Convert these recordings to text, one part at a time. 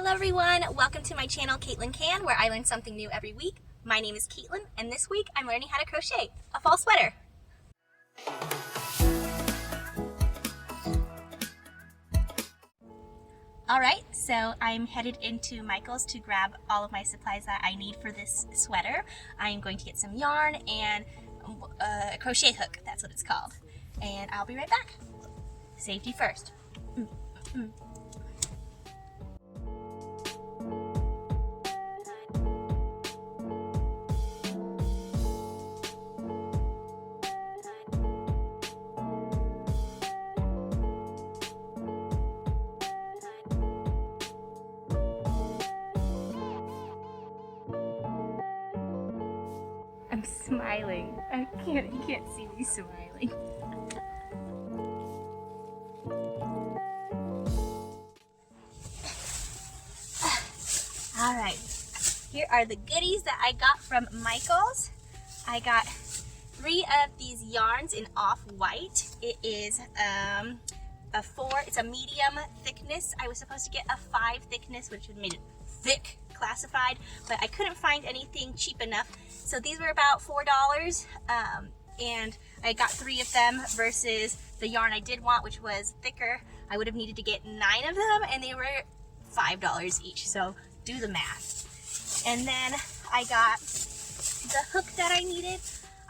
Hello everyone, welcome to my channel Caitlin Can, where I learn something new every week. My name is Caitlin, and this week I'm learning how to crochet a fall sweater. Alright, so I'm headed into Michael's to grab all of my supplies that I need for this sweater. I'm going to get some yarn and a crochet hook, that's what it's called. And I'll be right back. Safety first. I'm smiling. You can't see me smiling. All right, here are the goodies that I got from Michael's. I got 3 of these yarns in off-white. It is it's a medium thickness. I was supposed to get a 5 thickness, which would have made it thick classified, but I couldn't find anything cheap enough. So these were about $4, and I got 3 of them versus the yarn I did want, which was thicker. I would have needed to get 9 of them, and they were $5 each. So do the math. And then I got the hook that I needed.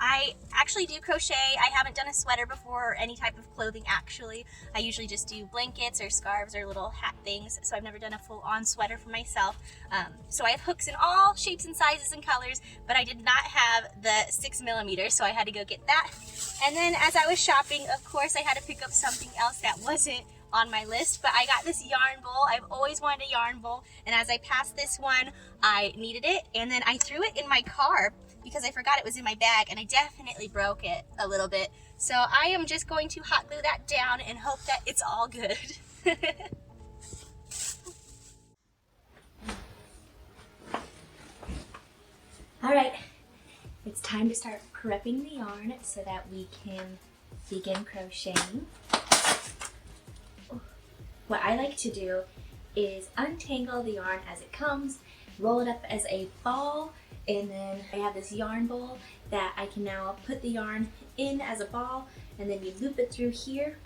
I actually do crochet. I haven't done a sweater before or any type of clothing actually. I usually just do blankets or scarves or little hat things, so I've never done a full-on sweater for myself. So I have hooks in all shapes and sizes and colors, but I did not have the 6mm, so I had to go get that. And then as I was shopping, of course, I had to pick up something else that wasn't on my list, but I got this yarn bowl. I've always wanted a yarn bowl, and as I passed this one, I needed it, and then I threw it in my car because I forgot it was in my bag, and I definitely broke it a little bit. So I am just going to hot glue that down and hope that it's all good. All right, it's time to start prepping the yarn so that we can begin crocheting. What I like to do is untangle the yarn as it comes, roll it up as a ball, and then I have this yarn bowl that I can now put the yarn in as a ball, and then you loop it through here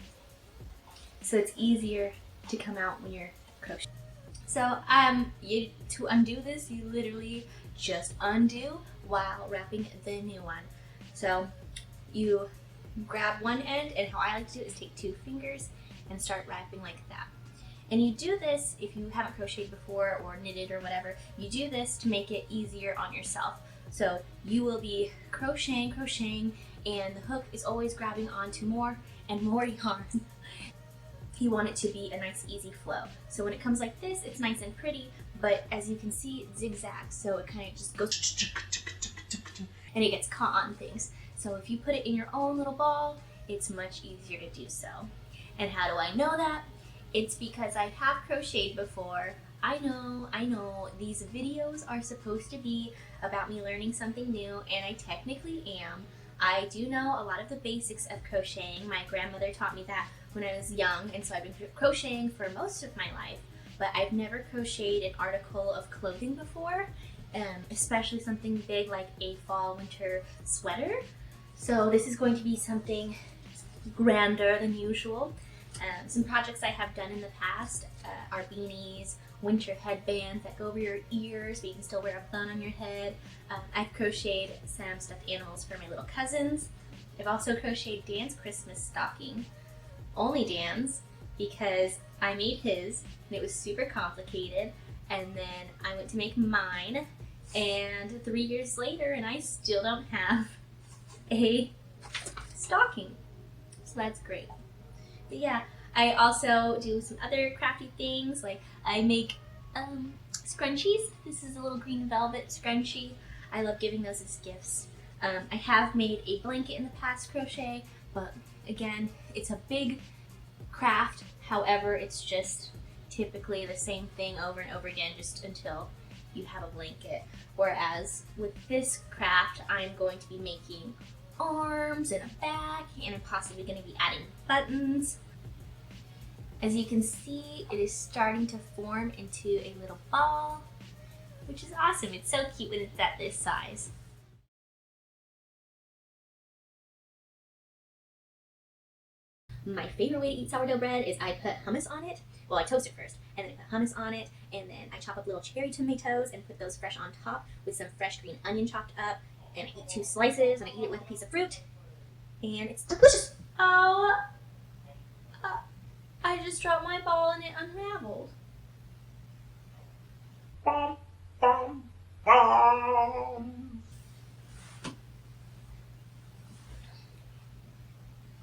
so it's easier to come out when you're crocheting. So to undo this, you literally just undo while wrapping the new one. So you grab one end, and how I like to do it is take 2 fingers and start wrapping like that. And you do this, if you haven't crocheted before or knitted or whatever, you do this to make it easier on yourself. So you will be crocheting, and the hook is always grabbing onto more and more yarn. You want it to be a nice easy flow. So when it comes like this, it's nice and pretty, but as you can see, it zigzags, so it kind of just goes and it gets caught on things. So if you put it in your own little ball, it's much easier to do so. And how do I know that? It's because I have crocheted before. I know, these videos are supposed to be about me learning something new, and I technically am. I do know a lot of the basics of crocheting. My grandmother taught me that when I was young, and so I've been crocheting for most of my life, but I've never crocheted an article of clothing before, especially something big like a fall winter sweater. So this is going to be something grander than usual. Some projects I have done in the past are beanies, winter headbands that go over your ears, but you can still wear a bun on your head. I've crocheted some stuffed animals for my little cousins. I've also crocheted Dan's Christmas stocking. Only Dan's, because I made his, and it was super complicated, and then I went to make mine, and 3 years later, and I still don't have a stocking. So that's great. But yeah, I also do some other crafty things, like I make scrunchies. This is a little green velvet scrunchie. I love giving those as gifts. I have made a blanket in the past crochet, but again, it's a big craft. However, it's just typically the same thing over and over again, just until you have a blanket. Whereas with this craft, I'm going to be making arms and a back, and I'm possibly going to be adding buttons. As you can see, it is starting to form into a little ball, which is awesome. It's so cute when it's at this size. My favorite way to eat sourdough bread is I put hummus on it. Well, I toast it first, and then I put hummus on it, and then I chop up little cherry tomatoes and put those fresh on top with some fresh green onion chopped up, and I eat 2 slices, and I eat it with a piece of fruit, and it's delicious. Oh, I just dropped my ball and it unraveled.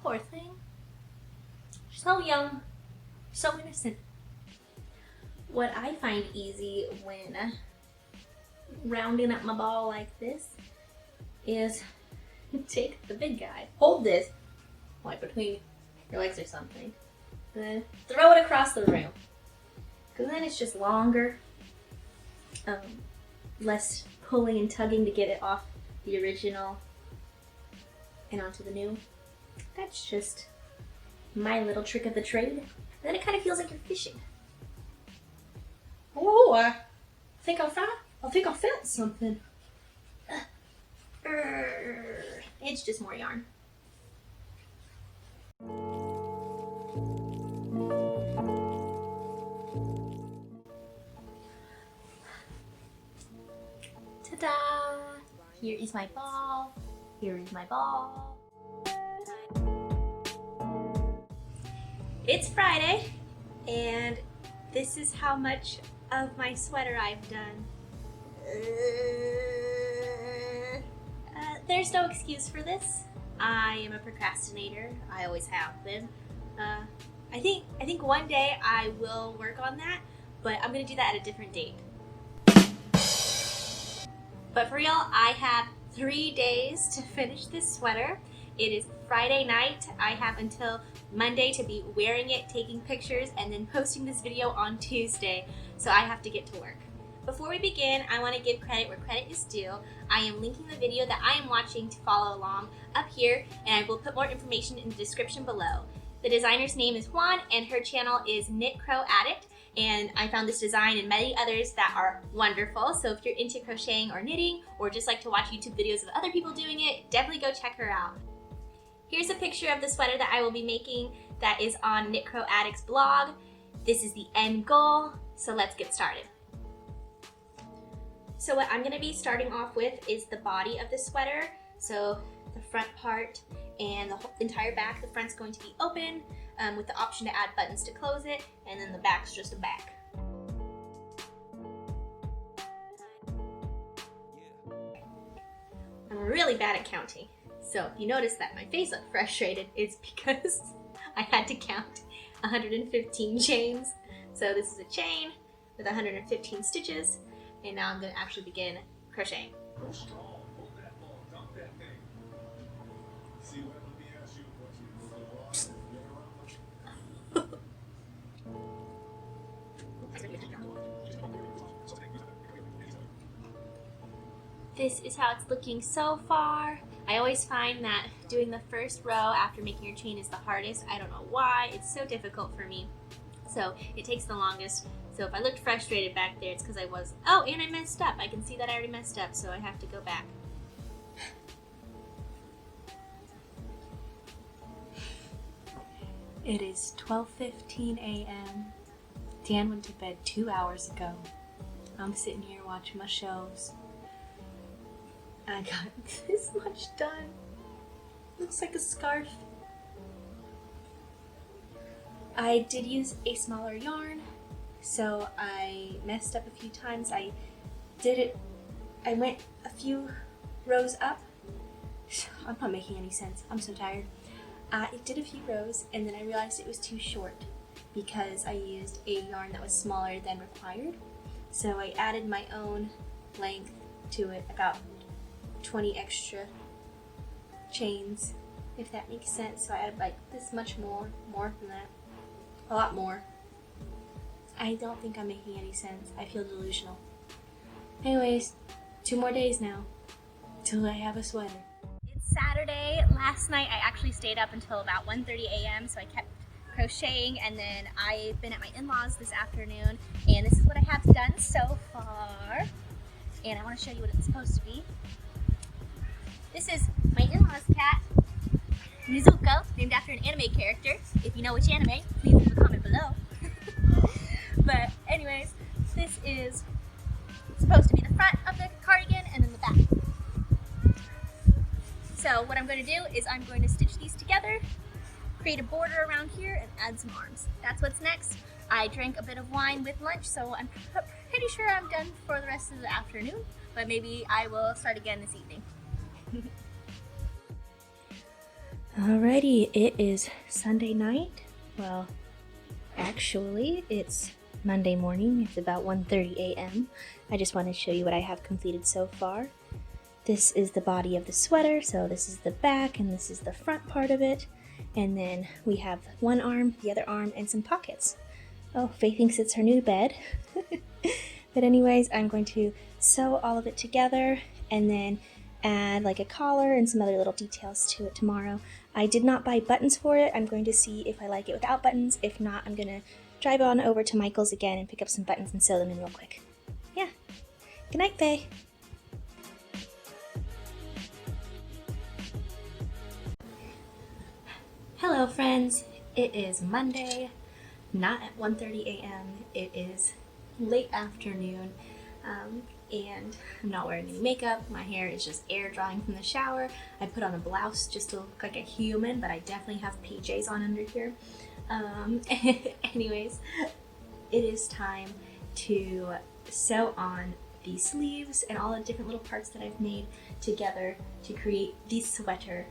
Poor thing. So young, so innocent. What I find easy when rounding up my ball like this is take the big guy, hold this like between your legs or something, then throw it across the room, because then it's just longer, less pulling and tugging to get it off the original and onto the new. That's just my little trick of the trade. And then it kind of feels like you're fishing. Oh, I think I found something. It's just more yarn. Ta-da! Here is my ball. Here is my ball. It's Friday, and this is how much of my sweater I've done. There's no excuse for this. I am a procrastinator. I always have been. I think one day I will work on that, but I'm gonna do that at a different date. But for real, I have 3 days to finish this sweater. It is Friday night. I have until Monday to be wearing it, taking pictures, and then posting this video on Tuesday. So I have to get to work. Before we begin, I want to give credit where credit is due. I am linking the video that I am watching to follow along up here, and I will put more information in the description below. The designer's name is Juan, and her channel is Knit Crow Addict, and I found this design and many others that are wonderful. So if you're into crocheting or knitting, or just like to watch YouTube videos of other people doing it, definitely go check her out. Here's a picture of the sweater that I will be making that is on Knit Crow Addict's blog. This is the end goal, so let's get started. So what I'm going to be starting off with is the body of the sweater. So the front part and the whole entire back. The front's going to be open with the option to add buttons to close it, and then the back's just a back. I'm really bad at counting. So if you notice that my face looked frustrated, it's because I had to count 115 chains. So this is a chain with 115 stitches, and now I'm going to actually begin crocheting. This is how it's looking so far. I always find that doing the first row after making your chain is the hardest. I don't know why. It's so difficult for me. So it takes the longest. So if I looked frustrated back there, it's because I was. Oh, and I messed up. I can see that I already messed up, so I have to go back. It is 12:15 a.m. Dan went to bed 2 hours ago. I'm sitting here watching my shows. I got this much done. Looks like a scarf. I did use a smaller yarn, so I messed up a few times. I went a few rows up. I'm not making any sense. I'm so tired. I did a few rows, and then I realized it was too short because I used a yarn that was smaller than required. So I added my own length to it, about 20 extra chains, if that makes sense. So I added like this much more than that, a lot more. I don't think I'm making any sense. I feel delusional. Anyways, 2 more days now till I have a sweater. It's Saturday. Last night I actually stayed up until about 1:30 a.m. so I kept crocheting, and then I've been at my in-laws this afternoon, and this is what I have done so far. And I want to show you what it's supposed to be. This is my in-laws cat, Mizuko, named after an anime character. If you know which anime, please leave a comment below. But anyways, this is supposed to be the front of the cardigan and then the back. So what I'm going to do is I'm going to stitch these together, create a border around here, and add some arms. That's what's next. I drank a bit of wine with lunch, so I'm pretty sure I'm done for the rest of the afternoon, but maybe I will start again this evening. Alrighty, it is Sunday night. Well, actually, it's Monday morning. It's about 1:30 a.m. I just want to show you what I have completed so far. This is the body of the sweater, so this is the back and this is the front part of it. And then we have one arm, the other arm, and some pockets. Oh, Faye thinks it's her new bed. But anyways, I'm going to sew all of it together and then add like a collar and some other little details to it tomorrow. I did not buy buttons for it. I'm going to see if I like it without buttons. If not, I'm going to drive on over to Michael's again and pick up some buttons and sew them in real quick. Yeah. Good night, Faye. Hello, friends. It is Monday, not at 1:30 a.m. It is late afternoon, and I'm not wearing any makeup. My hair is just air drying from the shower. I put on a blouse just to look like a human, but I definitely have PJs on under here. Anyways, it is time to sew on the sleeves and all the different little parts that I've made together to create the sweater.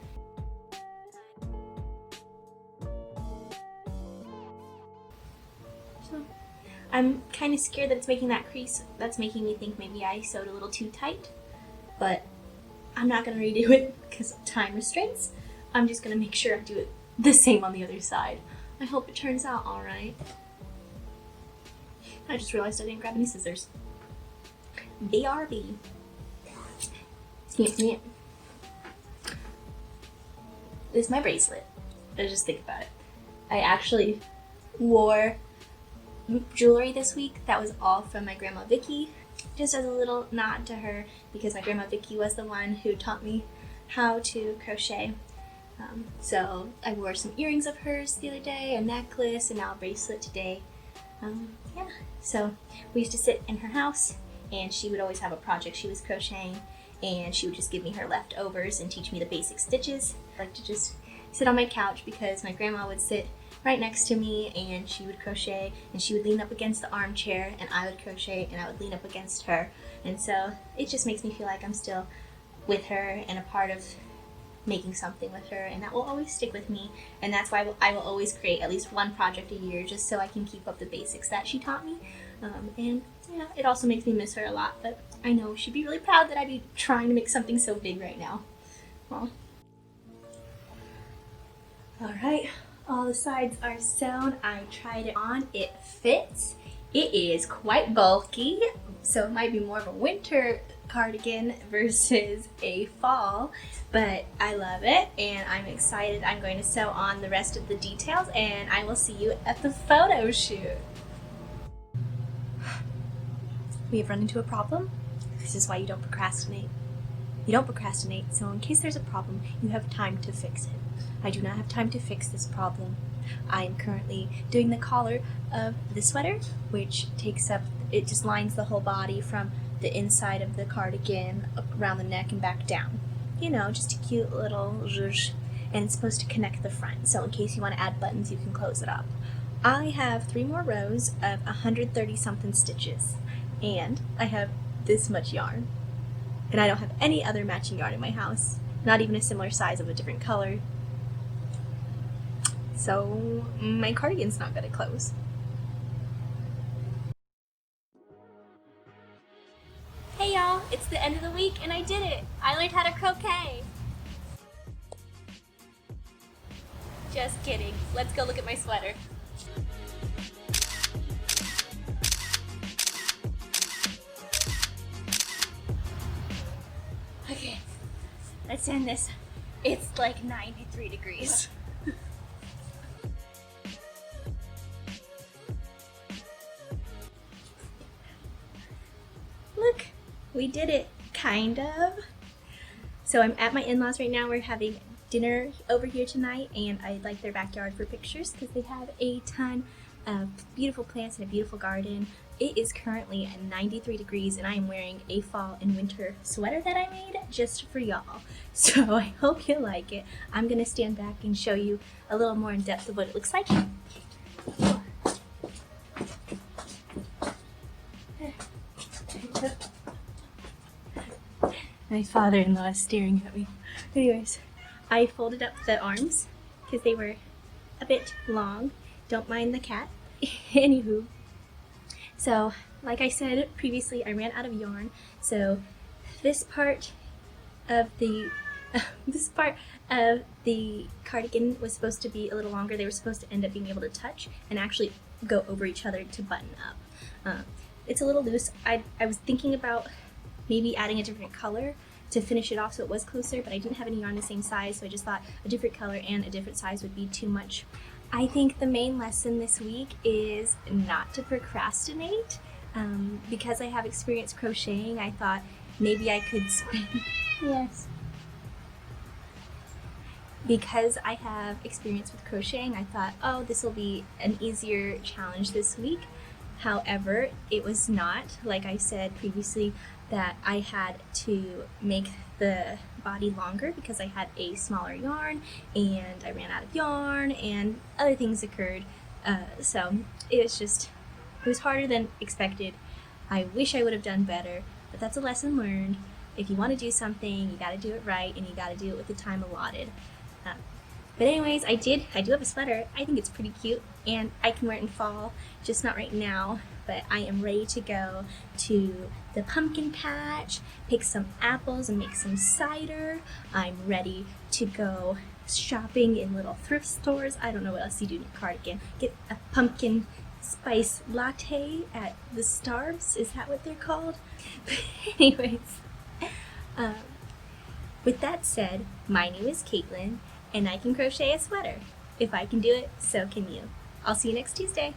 I'm kind of scared that it's making that crease. That's making me think maybe I sewed a little too tight, but I'm not going to redo it because of time restraints. I'm just going to make sure I do it the same on the other side. I hope it turns out alright. I just realized I didn't grab any scissors. BRB. Excuse me. This is my bracelet. I just think about it. I actually wore jewelry this week that was all from my Grandma Vicky, just as a little nod to her, because my Grandma Vicky was the one who taught me how to crochet. So I wore some earrings of hers the other day, a necklace, and now a bracelet today. Yeah, so we used to sit in her house and she would always have a project she was crocheting, and she would just give me her leftovers and teach me the basic stitches. I like to just sit on my couch because my grandma would sit right next to me and she would crochet, and she would lean up against the armchair and I would crochet and I would lean up against her, and so it just makes me feel like I'm still with her and a part of making something with her, and that will always stick with me. And that's why I will always create at least one project a year just so I can keep up the basics that she taught me. And yeah, it also makes me miss her a lot, but I know she'd be really proud that I'd be trying to make something so big right now. Well, alright. All the sides are sewn. I tried it on. It fits. It is quite bulky, so it might be more of a winter cardigan versus a fall, but I love it and I'm excited. I'm going to sew on the rest of the details and I will see you at the photo shoot. We have run into a problem. This is why you don't procrastinate. You don't procrastinate, so in case there's a problem, you have time to fix it. I do not have time to fix this problem. I am currently doing the collar of the sweater, which takes up, it just lines the whole body from the inside of the cardigan up around the neck and back down. You know, just a cute little zhuzh, and it's supposed to connect the front, so in case you want to add buttons, you can close it up. I have 3 more rows of 130 something stitches, and I have this much yarn. And I don't have any other matching yarn in my house, not even a similar size of a different color. So my cardigan's not gonna close. Hey y'all, it's the end of the week and I did it! I learned how to croquet! Just kidding. Let's go look at my sweater. Okay, let's end this. It's like 93 degrees. we did it, kind of. So I'm at my in-laws right now. We're having dinner over here tonight, and I like their backyard for pictures because they have a ton of beautiful plants and a beautiful garden. It is currently at 93 degrees, and I am wearing a fall and winter sweater that I made just for y'all. So I hope you like it. I'm gonna stand back and show you a little more in depth of what it looks like. My father-in-law is staring at me. Anyways, I folded up the arms because they were a bit long. Don't mind the cat. Anywho, so like I said previously, I ran out of yarn. So this part of the cardigan was supposed to be a little longer. They were supposed to end up being able to touch and actually go over each other to button up. It's a little loose. I was thinking about maybe adding a different color to finish it off so it was closer, but I didn't have any yarn the same size, so I just thought a different color and a different size would be too much. I think the main lesson this week is not to procrastinate. Because I have experience crocheting, I thought maybe I could spend, yes. Because I have experience with crocheting, I thought, oh, this will be an easier challenge this week. However, it was not. Like I said previously, that I had to make the body longer because I had a smaller yarn and I ran out of yarn and other things occurred. So it was harder than expected. I wish I would have done better, but that's a lesson learned. If you want to do something, you got to do it right, and you got to do it with the time allotted. But anyways, I do have a sweater. I think it's pretty cute, and I can wear it in fall, just not right now. But I am ready to go to the pumpkin patch, pick some apples and make some cider. I'm ready to go shopping in little thrift stores. I don't know what else you do in a cardigan. Get a pumpkin spice latte at the Starbucks. Is that what they're called? But anyways, with that said, my name is Caitlin, and I can crochet a sweater. If I can do it, so can you. I'll see you next Tuesday.